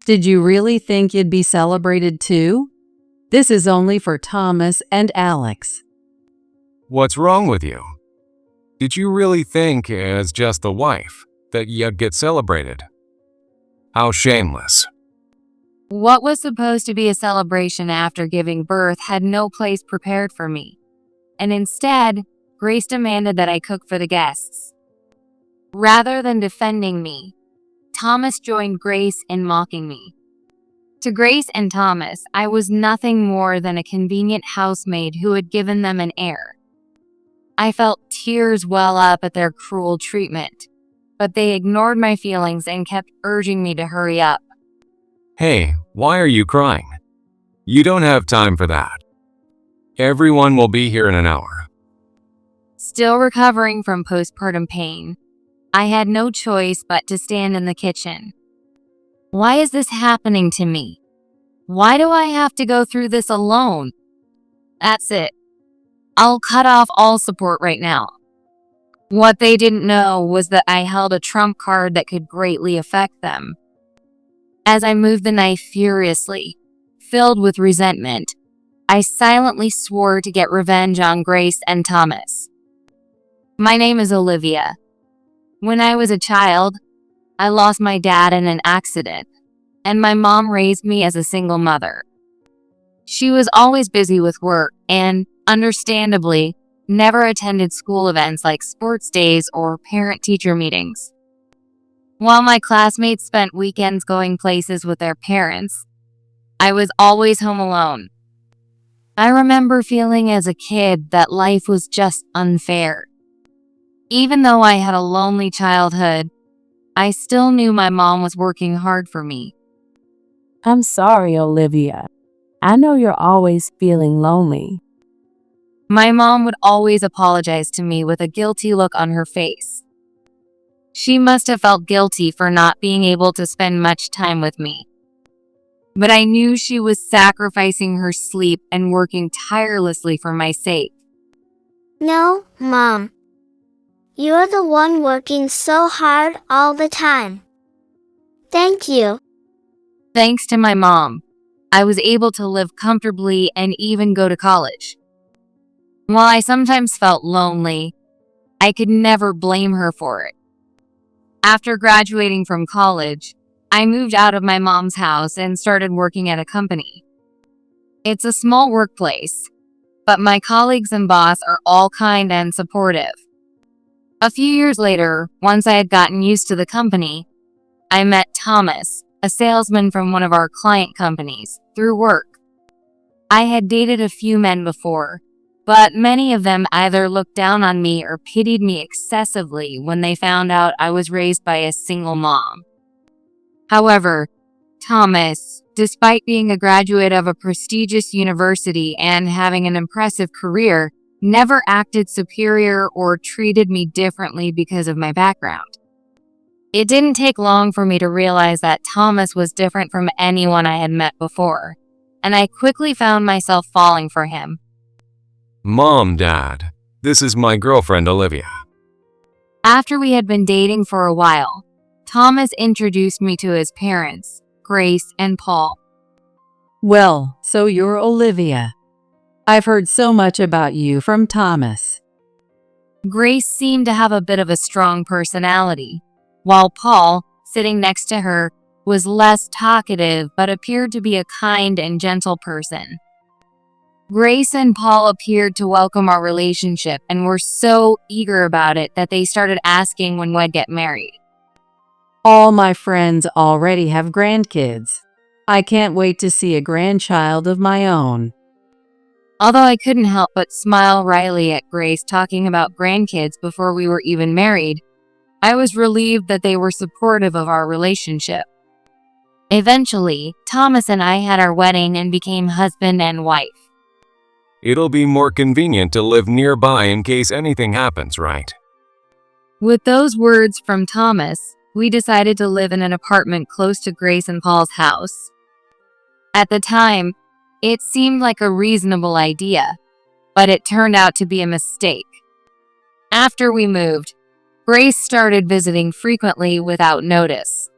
Did you really think you'd be celebrated too? This is only for Thomas and Alex. What's wrong with you? Did you really think, as just the wife, that you'd get celebrated? How shameless. What was supposed to be a celebration after giving birth had no place prepared for me, and instead, Grace demanded that I cook for the guests. Rather than defending me, Thomas joined Grace in mocking me. To Grace and Thomas, I was nothing more than a convenient housemaid who had given them an heir. I felt tears well up at their cruel treatment, but they ignored my feelings and kept urging me to hurry up. Hey, why are you crying? You don't have time for that. Everyone will be here in an hour. Still recovering from postpartum pain, I had no choice but to stand in the kitchen. Why is this happening to me? Why do I have to go through this alone? That's it. I'll cut off all support right now. What they didn't know was that I held a trump card that could greatly affect them. As I moved the knife furiously, filled with resentment, I silently swore to get revenge on Grace and Thomas. My name is Olivia. When I was a child, I lost my dad in an accident, and my mom raised me as a single mother. She was always busy with work and, understandably, never attended school events like sports days or parent-teacher meetings. While my classmates spent weekends going places with their parents, I was always home alone. I remember feeling as a kid that life was just unfair. Even though I had a lonely childhood, I still knew my mom was working hard for me. I'm sorry, Olivia. I know you're always feeling lonely. My mom would always apologize to me with a guilty look on her face. She must have felt guilty for not being able to spend much time with me. But I knew she was sacrificing her sleep and working tirelessly for my sake. No, Mom. You're the one working so hard all the time. Thank you. Thanks to my mom, I was able to live comfortably and even go to college. While I sometimes felt lonely, I could never blame her for it. After graduating from college, I moved out of my mom's house and started working at a company. It's a small workplace, but my colleagues and boss are all kind and supportive. A few years later, once I had gotten used to the company, I met Thomas, a salesman from one of our client companies, through work. I had dated a few men before, but many of them either looked down on me or pitied me excessively when they found out I was raised by a single mom. However, Thomas, despite being a graduate of a prestigious university and having an impressive career, never acted superior or treated me differently because of my background. It didn't take long for me to realize that Thomas was different from anyone I had met before, and I quickly found myself falling for him. Mom, Dad, this is my girlfriend Olivia. After we had been dating for a while, Thomas introduced me to his parents, Grace and Paul. Well, so you're Olivia. I've heard so much about you from Thomas. Grace seemed to have a bit of a strong personality, while Paul, sitting next to her, was less talkative but appeared to be a kind and gentle person. Grace and Paul appeared to welcome our relationship and were so eager about it that they started asking when we'd get married. All my friends already have grandkids. I can't wait to see a grandchild of my own. Although I couldn't help but smile wryly at Grace talking about grandkids before we were even married, I was relieved that they were supportive of our relationship. Eventually, Thomas and I had our wedding and became husband and wife. It'll be more convenient to live nearby in case anything happens, right? With those words from Thomas, we decided to live in an apartment close to Grace and Paul's house. At the time, it seemed like a reasonable idea, but it turned out to be a mistake. After we moved, Grace started visiting frequently without notice.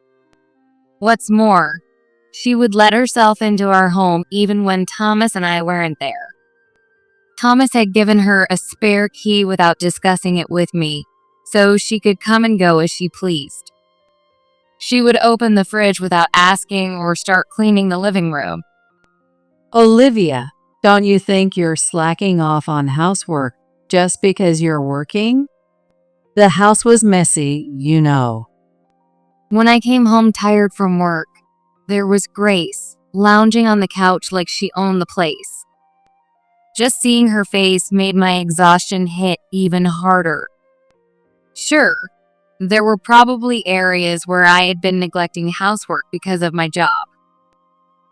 What's more, She would let herself into our home even when Thomas and I weren't there. Thomas had given her a spare key without discussing it with me, so she could come and go as she pleased. She would open the fridge without asking or start cleaning the living room. Olivia, don't you think you're slacking off on housework just because you're working? The house was messy, you know. When I came home tired from work, there was Grace, lounging on the couch like she owned the place. Just seeing her face made my exhaustion hit even harder. Sure, there were probably areas where I had been neglecting housework because of my job.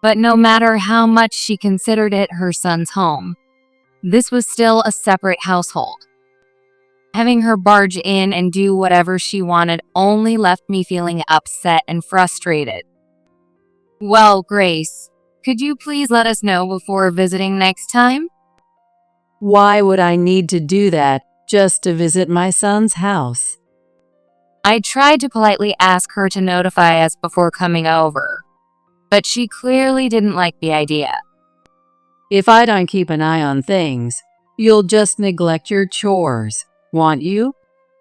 But no matter how much she considered it her son's home, this was still a separate household. Having her barge in and do whatever she wanted only left me feeling upset and frustrated. Well, Grace, could you please let us know before visiting next time? Why would I need to do that just to visit my son's house? I tried to politely ask her to notify us before coming over, but she clearly didn't like the idea. If I don't keep an eye on things, you'll just neglect your chores, won't you?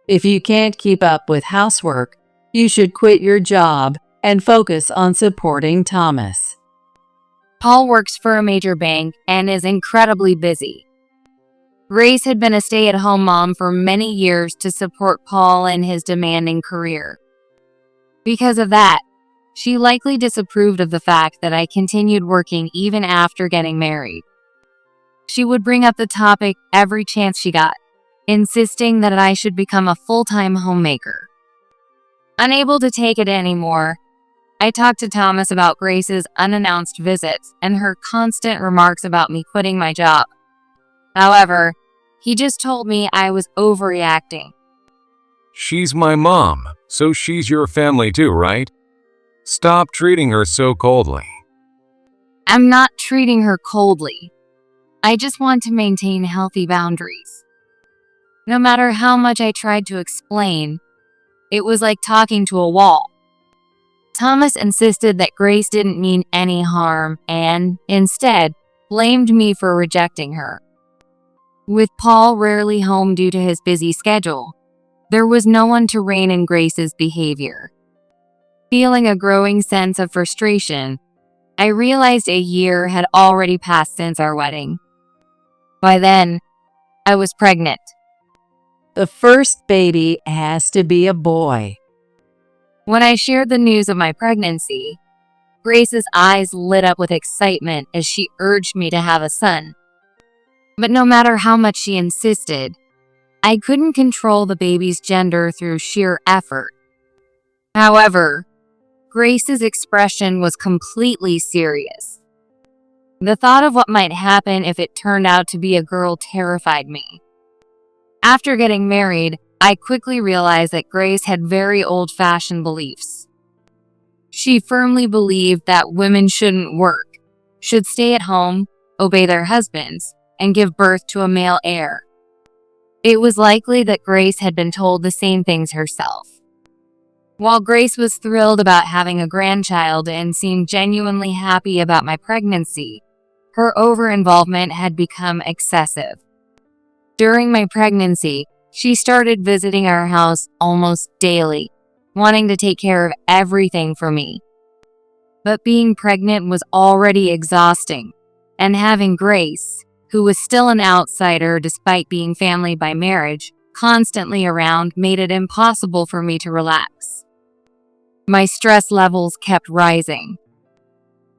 If you can't keep up with housework, you should quit your job and focus on supporting Thomas. Paul works for a major bank and is incredibly busy. Grace had been a stay-at-home mom for many years to support Paul in his demanding career. Because of that, she likely disapproved of the fact that I continued working even after getting married. She would bring up the topic every chance she got, insisting that I should become a full-time homemaker. Unable to take it anymore, I talked to Thomas about Grace's unannounced visits and her constant remarks about me quitting my job. However, he just told me I was overreacting. She's my mom, so she's your family too, right? Stop treating her so coldly. I'm not treating her coldly. I just want to maintain healthy boundaries. No matter how much I tried to explain, it was like talking to a wall. Thomas insisted that Grace didn't mean any harm and, instead, blamed me for rejecting her. With Paul rarely home due to his busy schedule, there was no one to rein in Grace's behavior. Feeling a growing sense of frustration, I realized a year had already passed since our wedding. By then, I was pregnant. The first baby has to be a boy. When I shared the news of my pregnancy, Grace's eyes lit up with excitement as she urged me to have a son. But no matter how much she insisted, I couldn't control the baby's gender through sheer effort. However, Grace's expression was completely serious. The thought of what might happen if it turned out to be a girl terrified me. After getting married, I quickly realized that Grace had very old-fashioned beliefs. She firmly believed that women shouldn't work, should stay at home, obey their husbands, and give birth to a male heir. It was likely that Grace had been told the same things herself. While Grace was thrilled about having a grandchild and seemed genuinely happy about my pregnancy, her over-involvement had become excessive. During my pregnancy, she started visiting our house almost daily, wanting to take care of everything for me. But being pregnant was already exhausting, and having Grace, who was still an outsider despite being family by marriage, constantly around made it impossible for me to relax. My stress levels kept rising.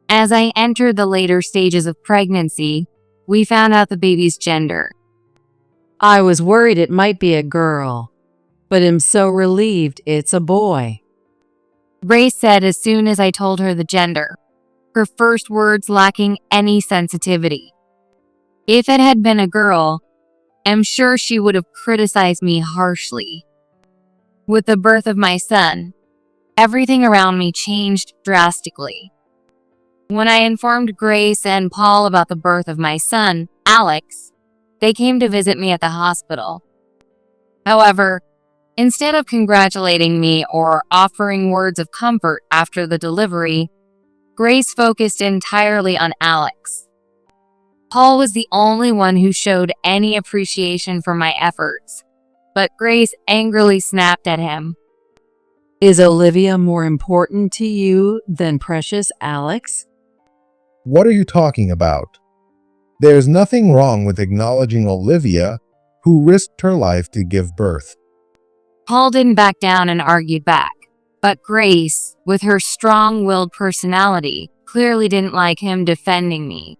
As I entered the later stages of pregnancy, we found out the baby's gender. I was worried it might be a girl, but am so relieved it's a boy. Grace said as soon as I told her the gender, her first words lacking any sensitivity. If it had been a girl, I'm sure she would have criticized me harshly. With the birth of my son, everything around me changed drastically. When I informed Grace and Paul about the birth of my son, Alex, they came to visit me at the hospital. However, instead of congratulating me or offering words of comfort after the delivery, Grace focused entirely on Alex. Paul was the only one who showed any appreciation for my efforts, but Grace angrily snapped at him. Is Olivia more important to you than precious Alex? What are you talking about? There's nothing wrong with acknowledging Olivia, who risked her life to give birth. Paul didn't back down and argued back, but Grace, with her strong-willed personality, clearly didn't like him defending me.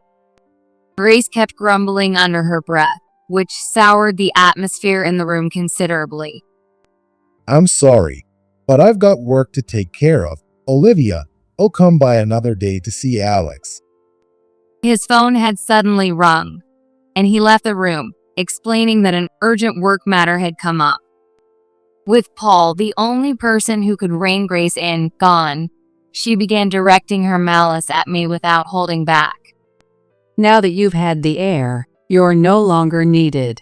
Grace kept grumbling under her breath, which soured the atmosphere in the room considerably. I'm sorry, but I've got work to take care of. Olivia, I'll come by another day to see Alex. His phone had suddenly rung, and he left the room, explaining that an urgent work matter had come up. With Paul, the only person who could rein Grace in, gone, she began directing her malice at me without holding back. Now that you've had the heir, you're no longer needed.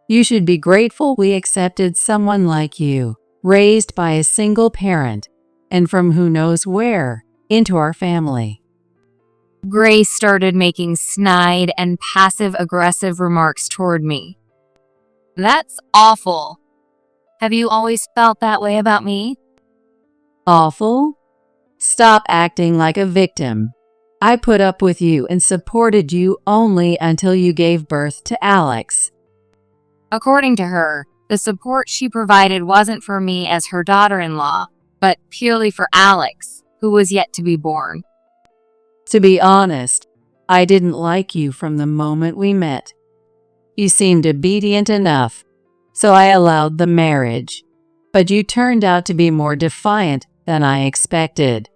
You should be grateful we accepted someone like you, raised by a single parent, and from who knows where, into our family. Grace started making snide and passive-aggressive remarks toward me. That's awful. Have you always felt that way about me? Awful? Stop acting like a victim. I put up with you and supported you only until you gave birth to Alex. According to her, the support she provided wasn't for me as her daughter-in-law, but purely for Alex, who was yet to be born. To be honest, I didn't like you from the moment we met. You seemed obedient enough, so I allowed the marriage. But you turned out to be more defiant than I expected.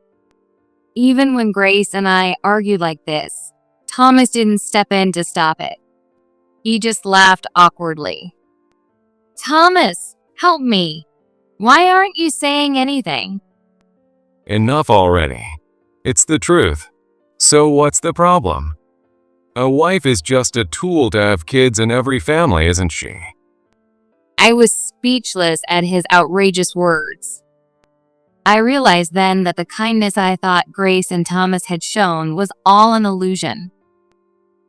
Even when Grace and I argued like this, Thomas didn't step in to stop it. He just laughed awkwardly. Thomas, help me. Why aren't you saying anything? Enough already. It's the truth. So what's the problem? A wife is just a tool to have kids in every family, isn't she? I was speechless at his outrageous words. I realized then that the kindness I thought Grace and Thomas had shown was all an illusion.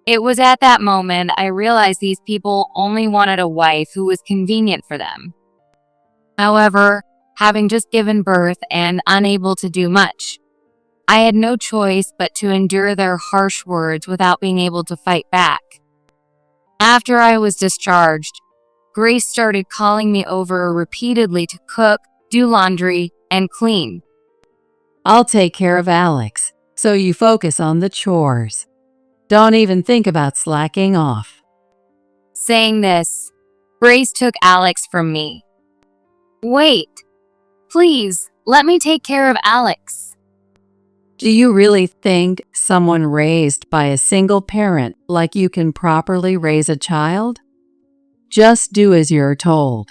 It was at that moment I realized these people only wanted a wife who was convenient for them. However, having just given birth and unable to do much, I had no choice but to endure their harsh words without being able to fight back. After I was discharged, Grace started calling me over repeatedly to cook, do laundry, and clean. I'll take care of Alex, so you focus on the chores. Don't even think about slacking off. Saying this, Grace took Alex from me. Wait, please, let me take care of Alex. Do you really think someone raised by a single parent like you can properly raise a child? Just do as you're told.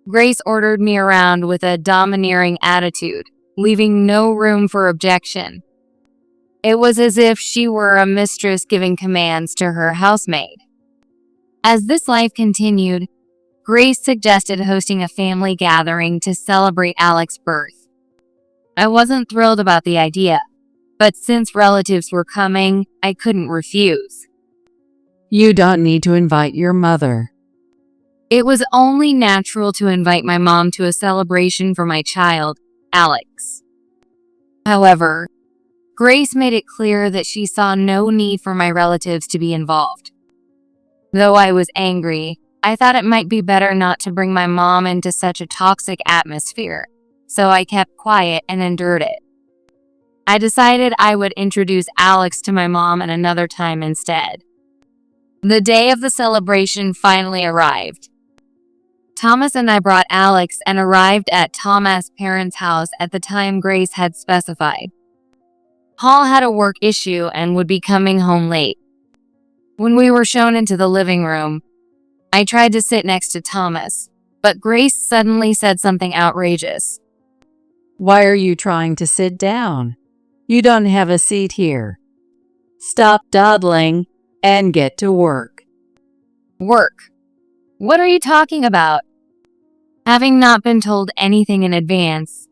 Grace ordered me around with a domineering attitude, leaving no room for objection. It was as if she were a mistress giving commands to her housemaid. As this life continued, Grace suggested hosting a family gathering to celebrate Alex's birth. I wasn't thrilled about the idea, but since relatives were coming, I couldn't refuse. You don't need to invite your mother. It was only natural to invite my mom to a celebration for my child, Alex. However, Grace made it clear that she saw no need for my relatives to be involved. Though I was angry, I thought it might be better not to bring my mom into such a toxic atmosphere, so I kept quiet and endured it. I decided I would introduce Alex to my mom at another time instead. The day of the celebration finally arrived. Thomas and I brought Alex and arrived at Thomas' parents' house at the time Grace had specified. Paul had a work issue and would be coming home late. When we were shown into the living room, I tried to sit next to Thomas, but Grace suddenly said something outrageous. Why are you trying to sit down? You don't have a seat here. Stop dawdling and get to work. Work? What are you talking about? Having not been told anything in advance,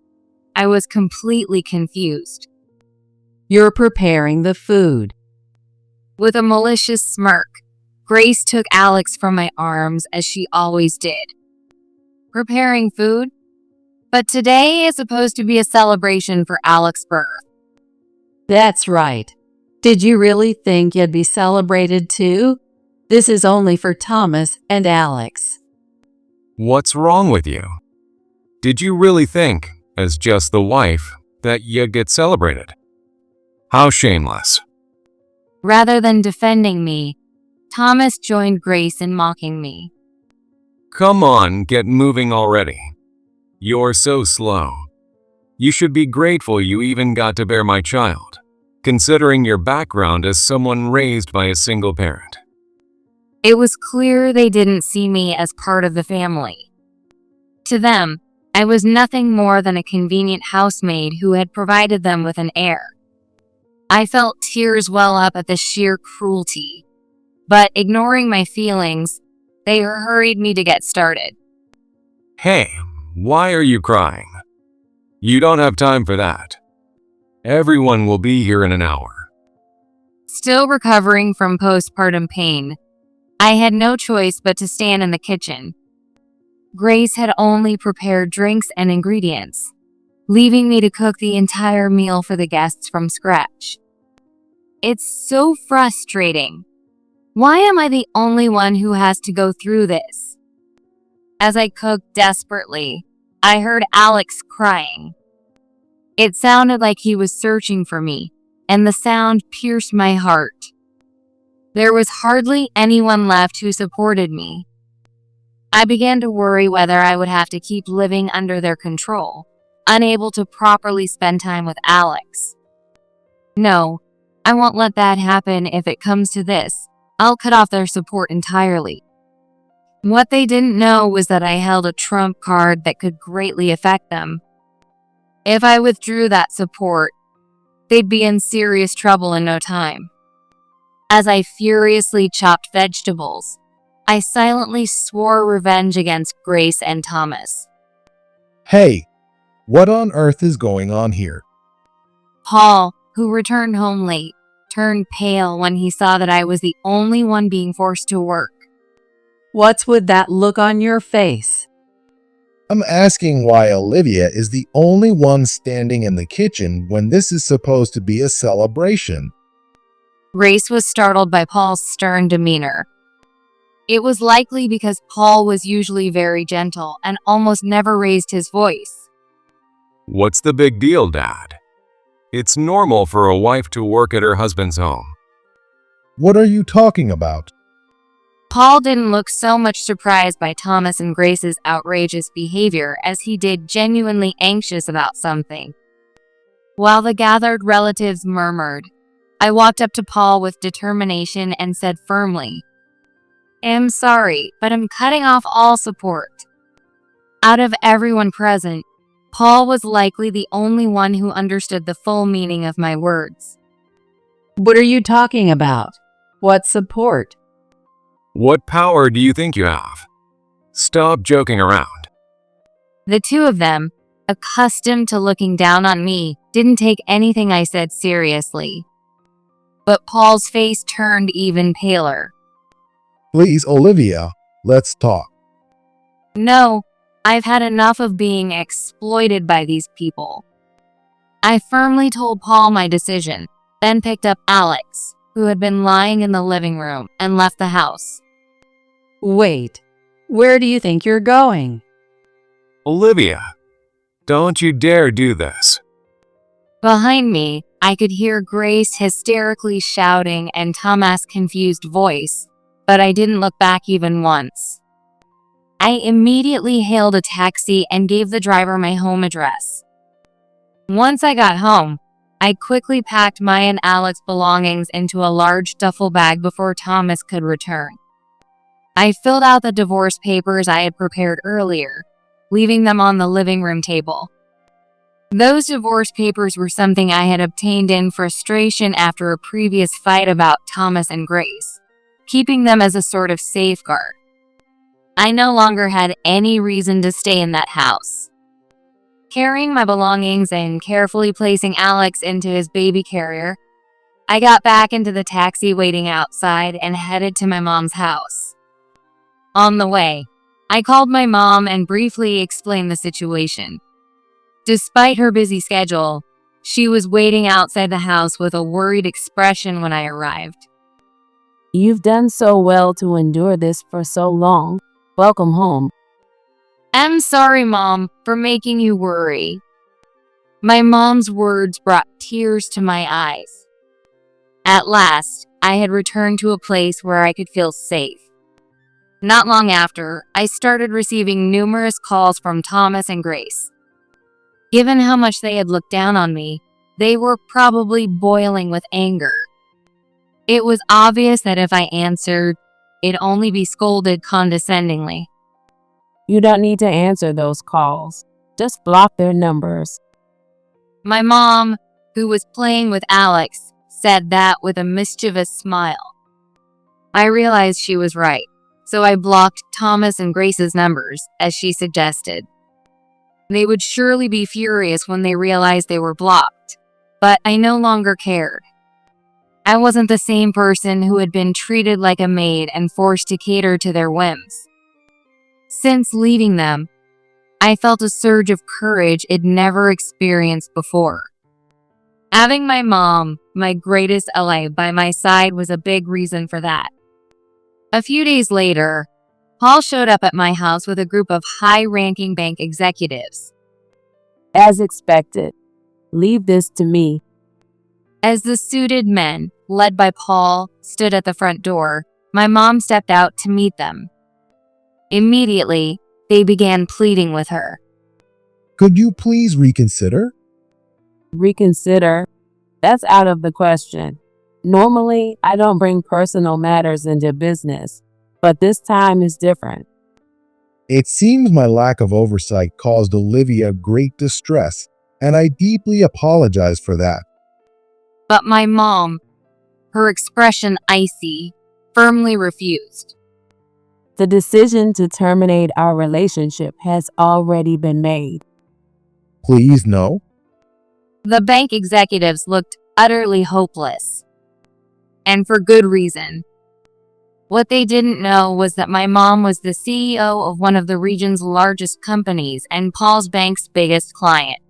I was completely confused. You're preparing the food. With a malicious smirk, Grace took Alex from my arms as she always did. Preparing food? But today is supposed to be a celebration for Alex's birth. That's right. Did you really think you'd be celebrated too? This is only for Thomas and Alex. What's wrong with you? Did you really think, as just the wife, that you'd get celebrated? How shameless. Rather than defending me, Thomas joined Grace in mocking me. Come on, get moving already. You're so slow. You should be grateful you even got to bear my child, considering your background as someone raised by a single parent. It was clear they didn't see me as part of the family. To them, I was nothing more than a convenient housemaid who had provided them with an heir. I felt tears well up at the sheer cruelty, but ignoring my feelings, they hurried me to get started. Hey, why are you crying? You don't have time for that. Everyone will be here in an hour. Still recovering from postpartum pain, I had no choice but to stand in the kitchen. Grace had only prepared drinks and ingredients, leaving me to cook the entire meal for the guests from scratch. It's so frustrating. Why am I the only one who has to go through this? As I cooked desperately, I heard Alex crying. It sounded like he was searching for me, and the sound pierced my heart. There was hardly anyone left who supported me. I began to worry whether I would have to keep living under their control, unable to properly spend time with Alex. No, I won't let that happen. If it comes to this, I'll cut off their support entirely. What they didn't know was that I held a trump card that could greatly affect them. If I withdrew that support, they'd be in serious trouble in no time. As I furiously chopped vegetables, I silently swore revenge against Grace and Thomas. Hey, what on earth is going on here? Paul, who returned home late, turned pale when he saw that I was the only one being forced to work. What's with that look on your face? I'm asking why Olivia is the only one standing in the kitchen when this is supposed to be a celebration. Grace was startled by Paul's stern demeanor. It was likely because Paul was usually very gentle and almost never raised his voice. What's the big deal, Dad? It's normal for a wife to work at her husband's home. What are you talking about? Paul didn't look so much surprised by Thomas and Grace's outrageous behavior as he did genuinely anxious about something. While the gathered relatives murmured, I walked up to Paul with determination and said firmly, I'm sorry, but I'm cutting off all support. Out of everyone present, Paul was likely the only one who understood the full meaning of my words. What are you talking about? What support? What power do you think you have? Stop joking around. The two of them, accustomed to looking down on me, didn't take anything I said seriously. But Paul's face turned even paler. Please, Olivia, let's talk. No, I've had enough of being exploited by these people. I firmly told Paul my decision, then picked up Alex, who had been lying in the living room, and left the house. Wait, where do you think you're going? Olivia, don't you dare do this. Behind me, I could hear Grace hysterically shouting and Thomas' confused voice, but I didn't look back even once. I immediately hailed a taxi and gave the driver my home address. Once I got home, I quickly packed my and Alex's belongings into a large duffel bag before Thomas could return. I filled out the divorce papers I had prepared earlier, leaving them on the living room table. Those divorce papers were something I had obtained in frustration after a previous fight about Thomas and Grace, keeping them as a sort of safeguard. I no longer had any reason to stay in that house. Carrying my belongings and carefully placing Alex into his baby carrier, I got back into the taxi waiting outside and headed to my mom's house. On the way, I called my mom and briefly explained the situation. Despite her busy schedule, she was waiting outside the house with a worried expression when I arrived. You've done so well to endure this for so long. Welcome home. I'm sorry, Mom, for making you worry. My mom's words brought tears to my eyes. At last, I had returned to a place where I could feel safe. Not long after, I started receiving numerous calls from Thomas and Grace. Given how much they had looked down on me, they were probably boiling with anger. It was obvious that if I answered, it'd only be scolded condescendingly. You don't need to answer those calls. Just block their numbers. My mom, who was playing with Alex, said that with a mischievous smile. I realized she was right, so I blocked Thomas and Grace's numbers, as she suggested. They would surely be furious when they realized they were blocked, but I no longer cared. I wasn't the same person who had been treated like a maid and forced to cater to their whims. Since leaving them, I felt a surge of courage I'd never experienced before. Having my mom, my greatest ally, by my side was a big reason for that. A few days later, Paul showed up at my house with a group of high-ranking bank executives. As expected, leave this to me. As the suited men, led by Paul, stood at the front door, my mom stepped out to meet them. Immediately, they began pleading with her. Could you please reconsider? Reconsider? That's out of the question. Normally, I don't bring personal matters into business, but this time is different. It seems my lack of oversight caused Olivia great distress, and I deeply apologize for that. But my mom, her expression icy, firmly refused. The decision to terminate our relationship has already been made. Please, no. The bank executives looked utterly hopeless. And for good reason. What they didn't know was that my mom was the CEO of one of the region's largest companies and Paul's bank's biggest client.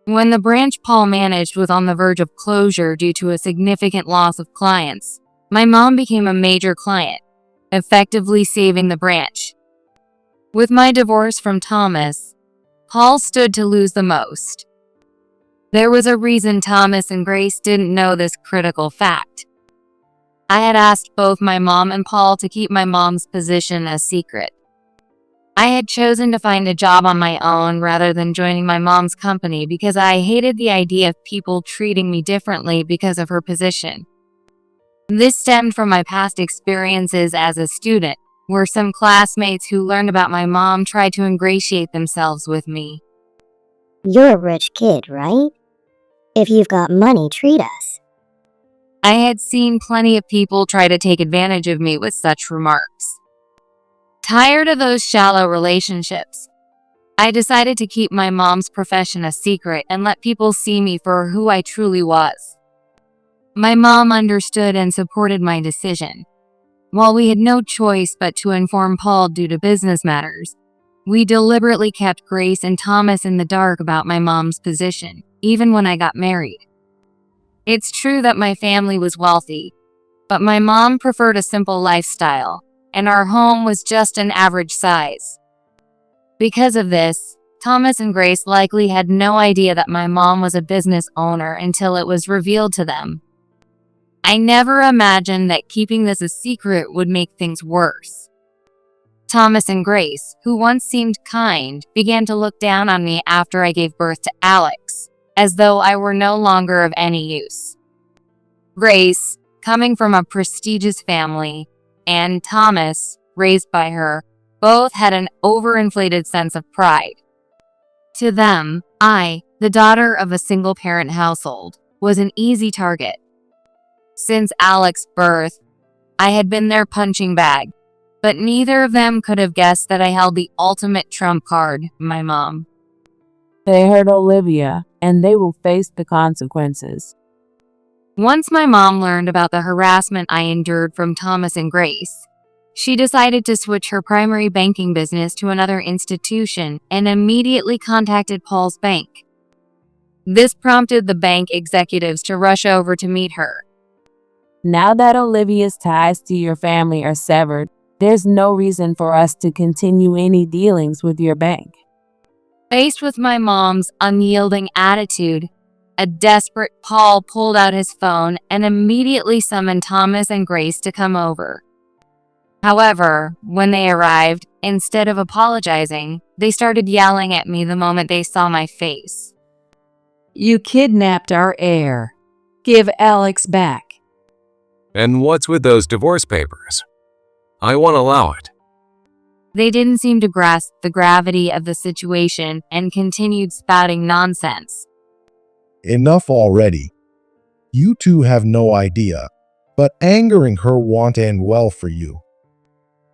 When the branch Paul managed was on the verge of closure due to a significant loss of clients, my mom became a major client, effectively saving the branch. With my divorce from Thomas, Paul stood to lose the most. There was a reason Thomas and Grace didn't know this critical fact. I had asked both my mom and Paul to keep my mom's position a secret. I had chosen to find a job on my own rather than joining my mom's company because I hated the idea of people treating me differently because of her position. This stemmed from my past experiences as a student, where some classmates who learned about my mom tried to ingratiate themselves with me. You're a rich kid, right? If you've got money, treat us. I had seen plenty of people try to take advantage of me with such remarks. Tired of those shallow relationships, I decided to keep my mom's profession a secret and let people see me for who I truly was. My mom understood and supported my decision. While we had no choice but to inform Paul due to business matters, we deliberately kept Grace and Thomas in the dark about my mom's position, even when I got married. It's true that my family was wealthy, but my mom preferred a simple lifestyle, and our home was just an average size. Because of this, Thomas and Grace likely had no idea that my mom was a business owner until it was revealed to them. I never imagined that keeping this a secret would make things worse. Thomas and Grace, who once seemed kind, began to look down on me after I gave birth to Alex, as though I were no longer of any use. Grace, coming from a prestigious family, and Thomas, raised by her, both had an overinflated sense of pride. To them, I, the daughter of a single-parent household, was an easy target. Since Alex's birth, I had been their punching bag, but neither of them could have guessed that I held the ultimate trump card, my mom. They hurt Olivia, and they will face the consequences. Once my mom learned about the harassment I endured from Thomas and Grace, she decided to switch her primary banking business to another institution and immediately contacted Paul's bank. This prompted the bank executives to rush over to meet her. Now that Olivia's ties to your family are severed, there's no reason for us to continue any dealings with your bank. Faced with my mom's unyielding attitude, a desperate Paul pulled out his phone and immediately summoned Thomas and Grace to come over. However, when they arrived, instead of apologizing, they started yelling at me the moment they saw my face. You kidnapped our heir. Give Alex back. And what's with those divorce papers? I won't allow it. They didn't seem to grasp the gravity of the situation and continued spouting nonsense. Enough already. You two have no idea, but angering her won't end well for you.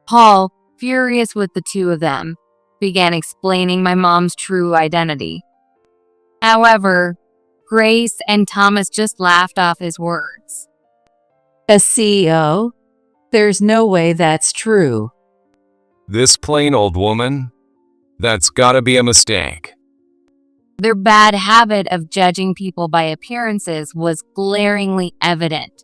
Paul, furious with the two of them, began explaining my mom's true identity. However, Grace and Thomas just laughed off his words. A CEO? There's no way that's true. This plain old woman? That's gotta be a mistake. Their bad habit of judging people by appearances was glaringly evident.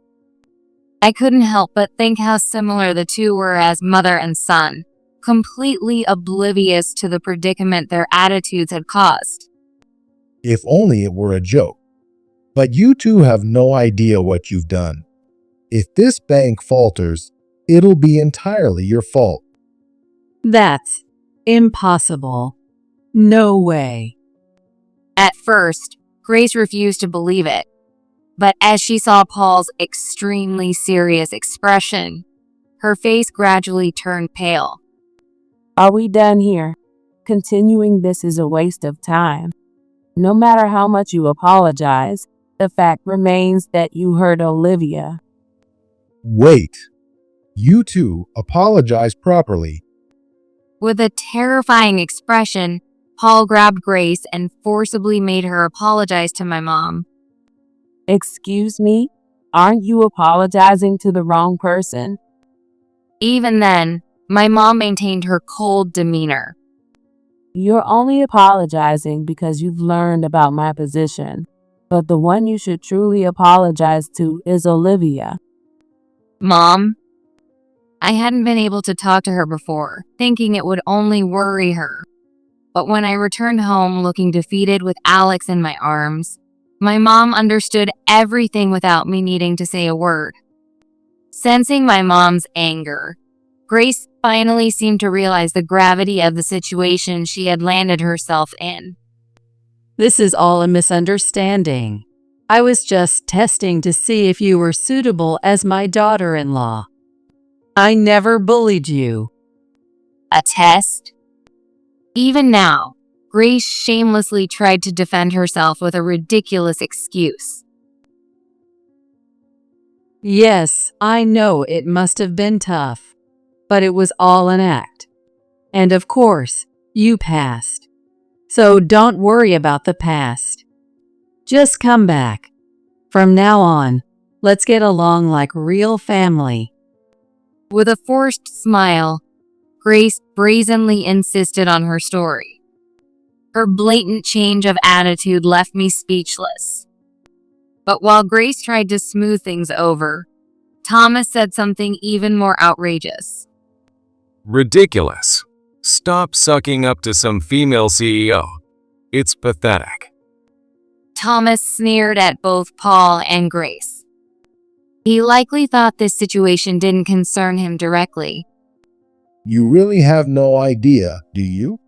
I couldn't help but think how similar the two were as mother and son, completely oblivious to the predicament their attitudes had caused. If only it were a joke. But you two have no idea what you've done. If this bank falters, it'll be entirely your fault. That's impossible. No way. At first, Grace refused to believe it, but as she saw Paul's extremely serious expression, her face gradually turned pale. Are we done here? Continuing this is a waste of time. No matter how much you apologize, the fact remains that you hurt Olivia. Wait. You two apologize properly. With a terrifying expression, Paul grabbed Grace and forcibly made her apologize to my mom. Excuse me? Aren't you apologizing to the wrong person? Even then, my mom maintained her cold demeanor. You're only apologizing because you've learned about my position. But the one you should truly apologize to is Olivia. Mom? I hadn't been able to talk to her before, thinking it would only worry her. But when I returned home looking defeated with Alex in my arms, my mom understood everything without me needing to say a word. Sensing my mom's anger, Grace finally seemed to realize the gravity of the situation she had landed herself in. This is all a misunderstanding. I was just testing to see if you were suitable as my daughter-in-law. I never bullied you. A test? Even now, Grace shamelessly tried to defend herself with a ridiculous excuse. Yes, I know it must have been tough, but it was all an act. And of course, you passed. So don't worry about the past. Just come back. From now on, let's get along like real family. With a forced smile, Grace brazenly insisted on her story. Her blatant change of attitude left me speechless. But while Grace tried to smooth things over, Thomas said something even more outrageous. Ridiculous. Stop sucking up to some female CEO. It's pathetic. Thomas sneered at both Paul and Grace. He likely thought this situation didn't concern him directly. You really have no idea, do you?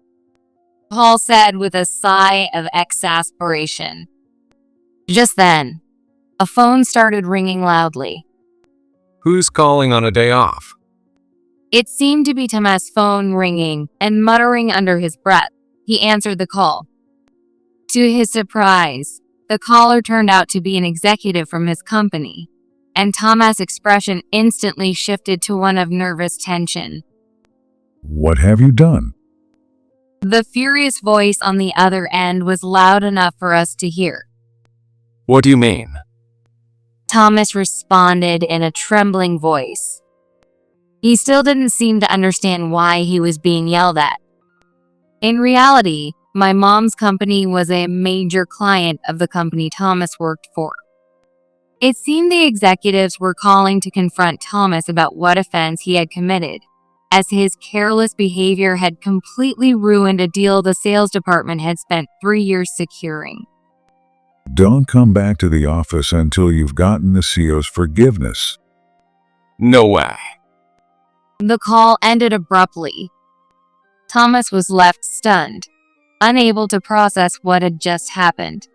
Paul said with a sigh of exasperation. Just then, a phone started ringing loudly. Who's calling on a day off? It seemed to be Thomas' phone ringing, and muttering under his breath, he answered the call. To his surprise, the caller turned out to be an executive from his company, and Thomas' expression instantly shifted to one of nervous tension. What have you done? The furious voice on the other end was loud enough for us to hear. What do you mean? Thomas responded in a trembling voice. He still didn't seem to understand why he was being yelled at. In reality, my mom's company was a major client of the company Thomas worked for. It seemed the executives were calling to confront Thomas about what offense he had committed, as his careless behavior had completely ruined a deal the sales department had spent 3 years securing. Don't come back to the office until you've gotten the CEO's forgiveness. No way. The call ended abruptly. Thomas was left stunned, unable to process what had just happened.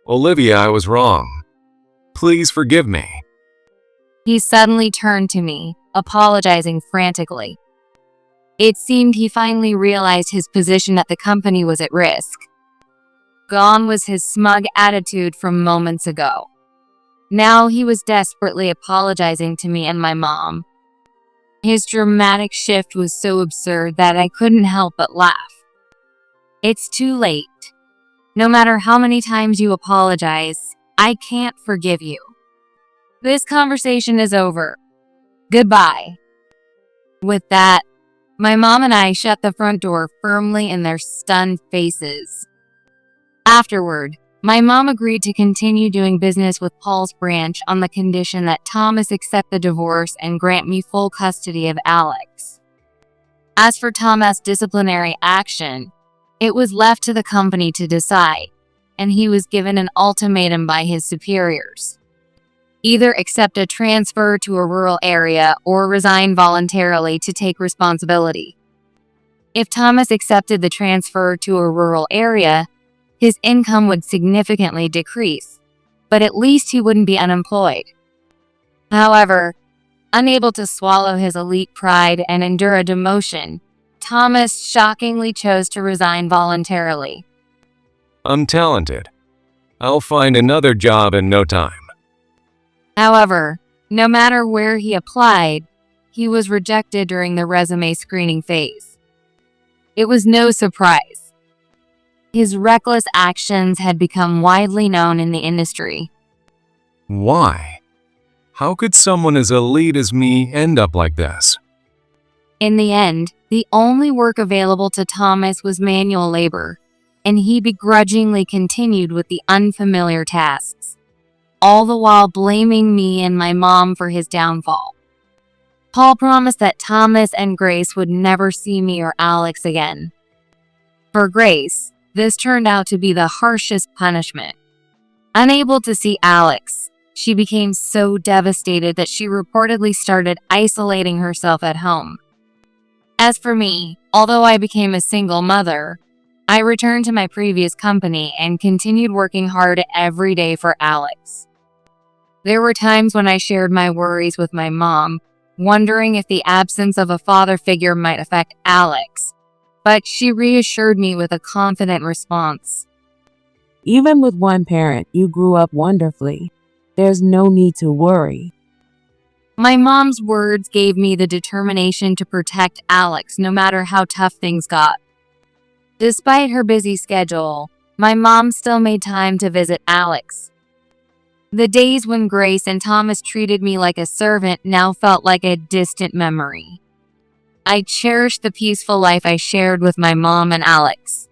Olivia, I was wrong. Please forgive me. He suddenly turned to me, apologizing frantically. It seemed he finally realized his position at the company was at risk. Gone was his smug attitude from moments ago. Now he was desperately apologizing to me and my mom. His dramatic shift was so absurd that I couldn't help but laugh. It's too late. No matter how many times you apologize, I can't forgive you. This conversation is over. Goodbye. With that, my mom and I shut the front door firmly in their stunned faces. Afterward, my mom agreed to continue doing business with Paul's branch on the condition that Thomas accept the divorce and grant me full custody of Alex. As for Thomas' disciplinary action, it was left to the company to decide, and he was given an ultimatum by his superiors. Either accept a transfer to a rural area or resign voluntarily to take responsibility. If Thomas accepted the transfer to a rural area, his income would significantly decrease, but at least he wouldn't be unemployed. However, unable to swallow his elite pride and endure a demotion, Thomas shockingly chose to resign voluntarily. I'm talented. I'll find another job in no time. However, no matter where he applied, he was rejected during the resume screening phase. It was no surprise. His reckless actions had become widely known in the industry. Why? How could someone as elite as me end up like this? In the end, the only work available to Thomas was manual labor, and he begrudgingly continued with the unfamiliar tasks, all the while blaming me and my mom for his downfall. Paul promised that Thomas and Grace would never see me or Alex again. For Grace, this turned out to be the harshest punishment. Unable to see Alex, she became so devastated that she reportedly started isolating herself at home. As for me, although I became a single mother, I returned to my previous company and continued working hard every day for Alex. There were times when I shared my worries with my mom, wondering if the absence of a father figure might affect Alex, but she reassured me with a confident response. Even with one parent, you grew up wonderfully. There's no need to worry. My mom's words gave me the determination to protect Alex no matter how tough things got. Despite her busy schedule, my mom still made time to visit Alex. The days when Grace and Thomas treated me like a servant now felt like a distant memory. I cherished the peaceful life I shared with my mom and Alex.